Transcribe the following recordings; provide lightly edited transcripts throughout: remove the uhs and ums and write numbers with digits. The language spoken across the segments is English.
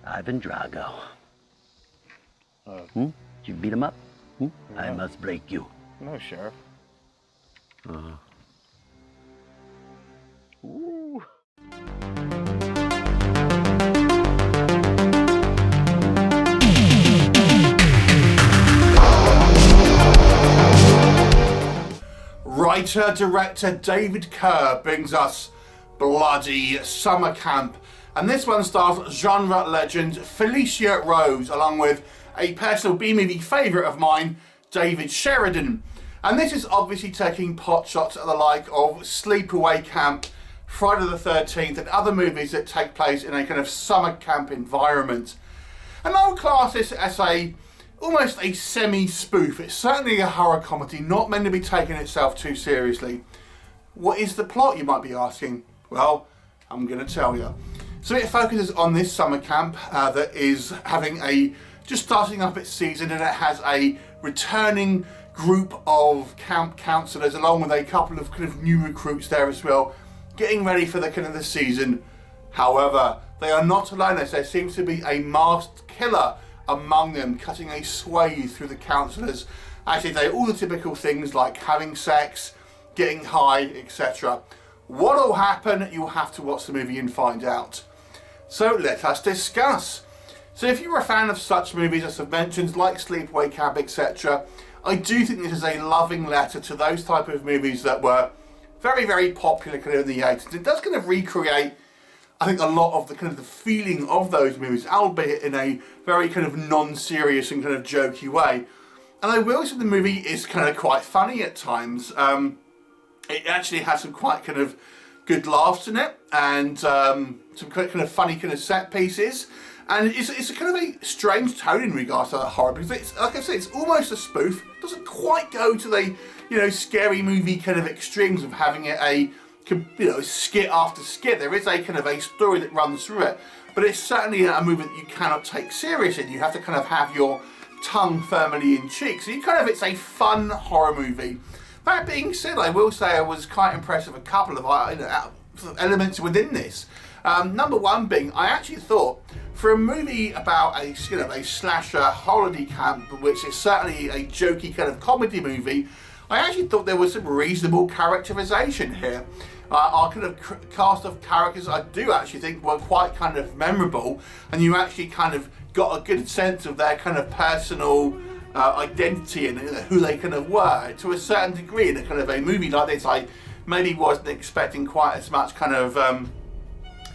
Ivan Drago. Did you beat him up? No. I must break you. No, Sheriff. Ooh. Writer-director David Kerr brings us Bloody Summer Camp, and this one stars genre legend Felissa Rose, along with a personal B-movie favourite of mine, David Sheridan. And this is obviously taking pot shots at the like of Sleepaway Camp, Friday the 13th, and other movies that take place in a kind of summer camp environment. And I would class this as almost a semi-spoof. It's certainly a horror comedy, not meant to be taken itself too seriously. What is the plot, you might be asking? Well, I'm going to tell you. So it focuses on this summer camp that is having just starting up its season, and it has a returning group of camp counsellors along with a couple of kind of new recruits there as well, getting ready for the kind of the season. However, they are not alone, as there seems to be a masked killer among them, cutting a swathe through the counsellors. Actually, they all the typical things like having sex, getting high, etc. What'll happen? You'll have to watch the movie and find out. So let us discuss. So if you're a fan of such movies as I've mentioned, like Sleepaway Camp, etc., I do think this is a loving letter to those type of movies that were very, very popular kind of in the 80s. It does kind of recreate, I think, a lot of the kind of the feeling of those movies, albeit in a very kind of non-serious and kind of jokey way. And I will say the movie is kind of quite funny at times. It actually has some quite kind of good laughs in it, and some kind of funny kind of set pieces. And it's a kind of a strange tone in regards to horror, because it's, like I said, it's almost a spoof. It doesn't quite go to the, scary movie kind of extremes of having it skit after skit. There is a kind of a story that runs through it, but it's certainly a movie that you cannot take seriously. You have to kind of have your tongue firmly in cheek. So it's a fun horror movie. That being said, I will say I was quite impressed with a couple of elements within this. Number one being, I actually thought, for a movie about a slasher holiday camp, which is certainly a jokey kind of comedy movie, I actually thought there was some reasonable characterization here. Our kind of cast of characters, I do actually think, were quite kind of memorable, and you actually kind of got a good sense of their kind of personal identity and who they kind of were to a certain degree. In a kind of a movie like this, I maybe wasn't expecting quite as much kind of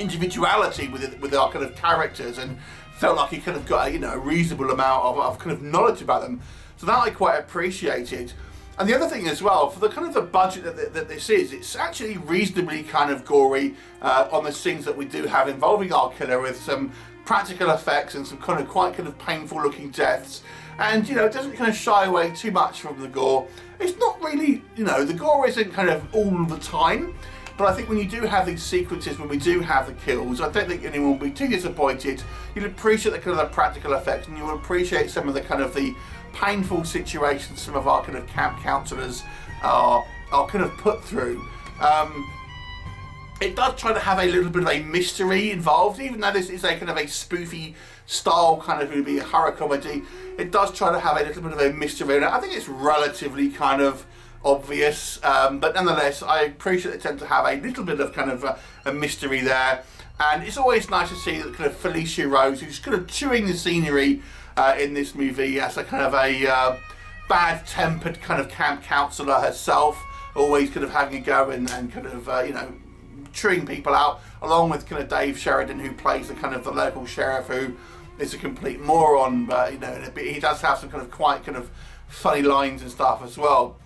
individuality with our kind of characters, and felt like he kind of got a reasonable amount of kind of knowledge about them. So that I quite appreciated. And the other thing as well, for the kind of the budget that this is, it's actually reasonably kind of gory on the scenes that we do have involving our killer, with some practical effects and some kind of quite kind of painful looking deaths. And it doesn't kind of shy away too much from the gore. It's not really, the gore isn't kind of all the time. But I think when you do have these sequences, when we do have the kills, I don't think anyone will be too disappointed. You'll appreciate the kind of the practical effects, and you'll appreciate some of the kind of the painful situations some of our kind of camp counsellors are kind of put through. It does try to have a little bit of a mystery involved, even though this is a kind of a spoofy style kind of movie, a horror comedy. It does try to have a little bit of a mystery in it. I think it's relatively kind of obvious, but nonetheless, I appreciate they tend to have a little bit of kind of a mystery there. And it's always nice to see that kind of Felissa Rose, who's kind of chewing the scenery in this movie as a kind of a bad-tempered kind of camp counsellor herself, always kind of having a go and kind of chewing people out, along with kind of Dave Sheridan, who plays the kind of the local sheriff, who is a complete moron, but he does have some kind of quite kind of funny lines and stuff as well.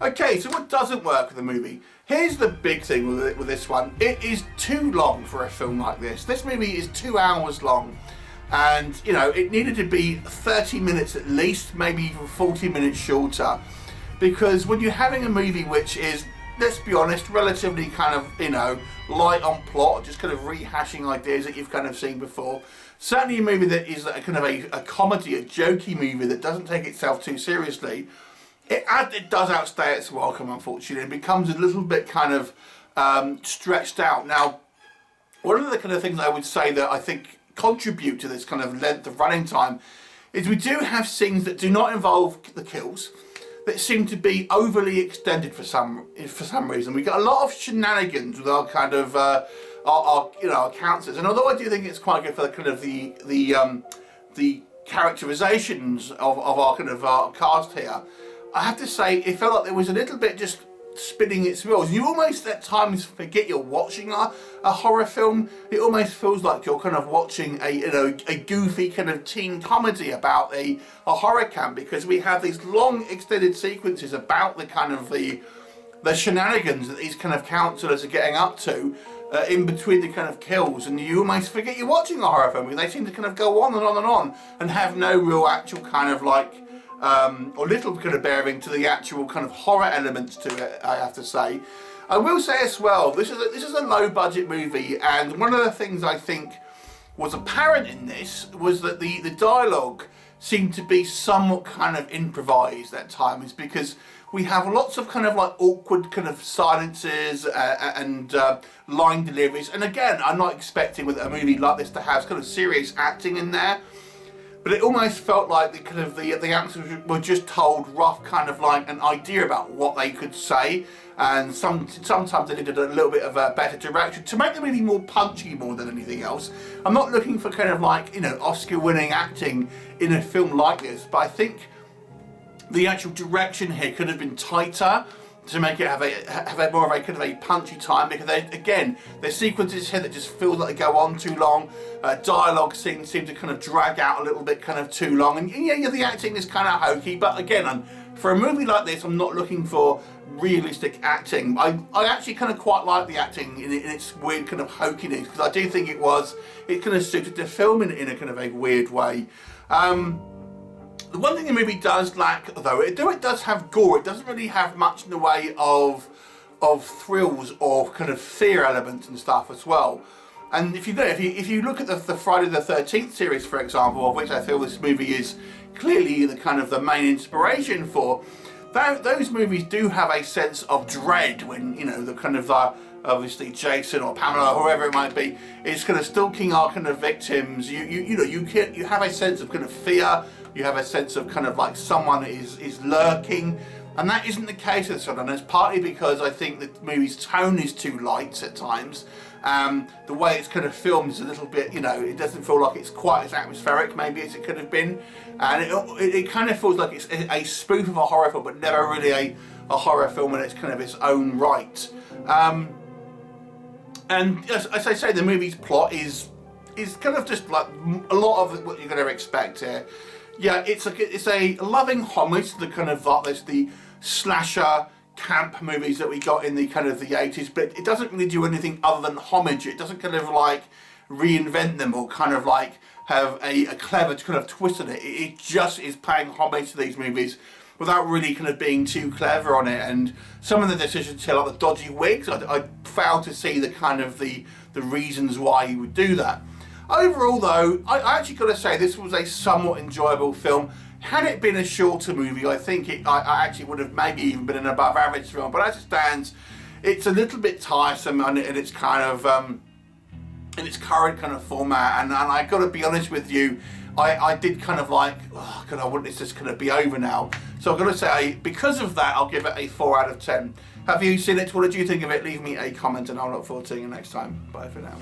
Okay, so what doesn't work with the movie? Here's the big thing with this one. It is too long for a film like this. This movie is 2 hours long, and it needed to be 30 minutes at least, maybe even 40 minutes shorter, because when you're having a movie which is, let's be honest, relatively kind of light on plot, just kind of rehashing ideas that you've kind of seen before, certainly a movie that is a kind of a comedy, a jokey movie that doesn't take itself too seriously, it does outstay its welcome, unfortunately. It becomes a little bit kind of stretched out. Now, one of the kind of things I would say that I think contribute to this kind of length of running time is we do have scenes that do not involve the kills, that seem to be overly extended for some reason. We got a lot of shenanigans with our kind of our counselors, and although I do think it's quite good for the kind of the characterizations of our kind of cast here, I have to say it felt like there was a little bit just spinning its wheels. You almost at times forget you're watching a horror film. It almost feels like you're kind of watching a goofy kind of teen comedy about a horror camp, because we have these long extended sequences about the kind of the shenanigans that these kind of counselors are getting up to in between the kind of kills, and you almost forget you're watching a horror film because they seem to kind of go on and on and on and have no real actual kind of like or little kind of bearing to the actual kind of horror elements to it, I have to say. I will say as well, this is a low budget movie, and one of the things I think was apparent in this was that the dialogue seemed to be somewhat kind of improvised at times, because we have lots of kind of like awkward kind of silences and line deliveries. And again, I'm not expecting with a movie like this to have kind of serious acting in there, but it almost felt like the actors were just told rough kind of like an idea about what they could say, and sometimes they needed a little bit of a better direction to make the movie more punchy more than anything else. I'm not looking for kind of like, you know, Oscar-winning acting in a film like this, but I think the actual direction here could have been tighter to make it have a more of a kind of a punchy time, because there's sequences here that just feel like they go on too long. Dialogue scenes seem to kind of drag out a little bit kind of too long, and yeah, the acting is kind of hokey, but again, for a movie like this, I'm not looking for realistic acting. I actually kind of quite like the acting in its weird kind of hokiness, because I do think it kind of suited the film in a kind of a weird way. The one thing the movie does lack, though it does have gore, it doesn't really have much in the way of thrills or kind of fear elements and stuff as well. And if you look at the Friday the 13th series, for example, of which I feel this movie is clearly the kind of the main inspiration for, those movies do have a sense of dread when, you know, the kind of obviously Jason or Pamela or whoever it might be is kind of stalking our kind of victims. You have a sense of kind of fear. You have a sense of kind of like someone is lurking, and that isn't the case with this one. And it's partly because I think the movie's tone is too light at times. The way it's kind of filmed is a little bit, you know, it doesn't feel like it's quite as atmospheric maybe as it could have been, and it kind of feels like it's a spoof of a horror film, but never really a horror film in its kind of its own right. And as I say, the movie's plot is kind of just like a lot of what you're going to expect here. Yeah, it's a loving homage to the kind of the slasher camp movies that we got in the kind of the 80s, but it doesn't really do anything other than homage. It doesn't kind of like reinvent them or kind of like have a clever kind of twist on it. It just is paying homage to these movies without really kind of being too clever on it. And some of the decisions here, like the dodgy wigs, I failed to see the kind of the reasons why he would do that. Overall though, I actually got to say this was a somewhat enjoyable film. Had it been a shorter movie, I think I actually would have maybe even been an above average film, but as it stands, it's a little bit tiresome in its kind of in its current kind of format, and I got to be honest with you, I did kind of like, oh god, I want this just kind of be over now. So I've got to say, because of that, I'll give it a 4 out of 10. Have you seen it? What did you think of it? Leave me a comment and I'll look forward to seeing you next time. Bye for now.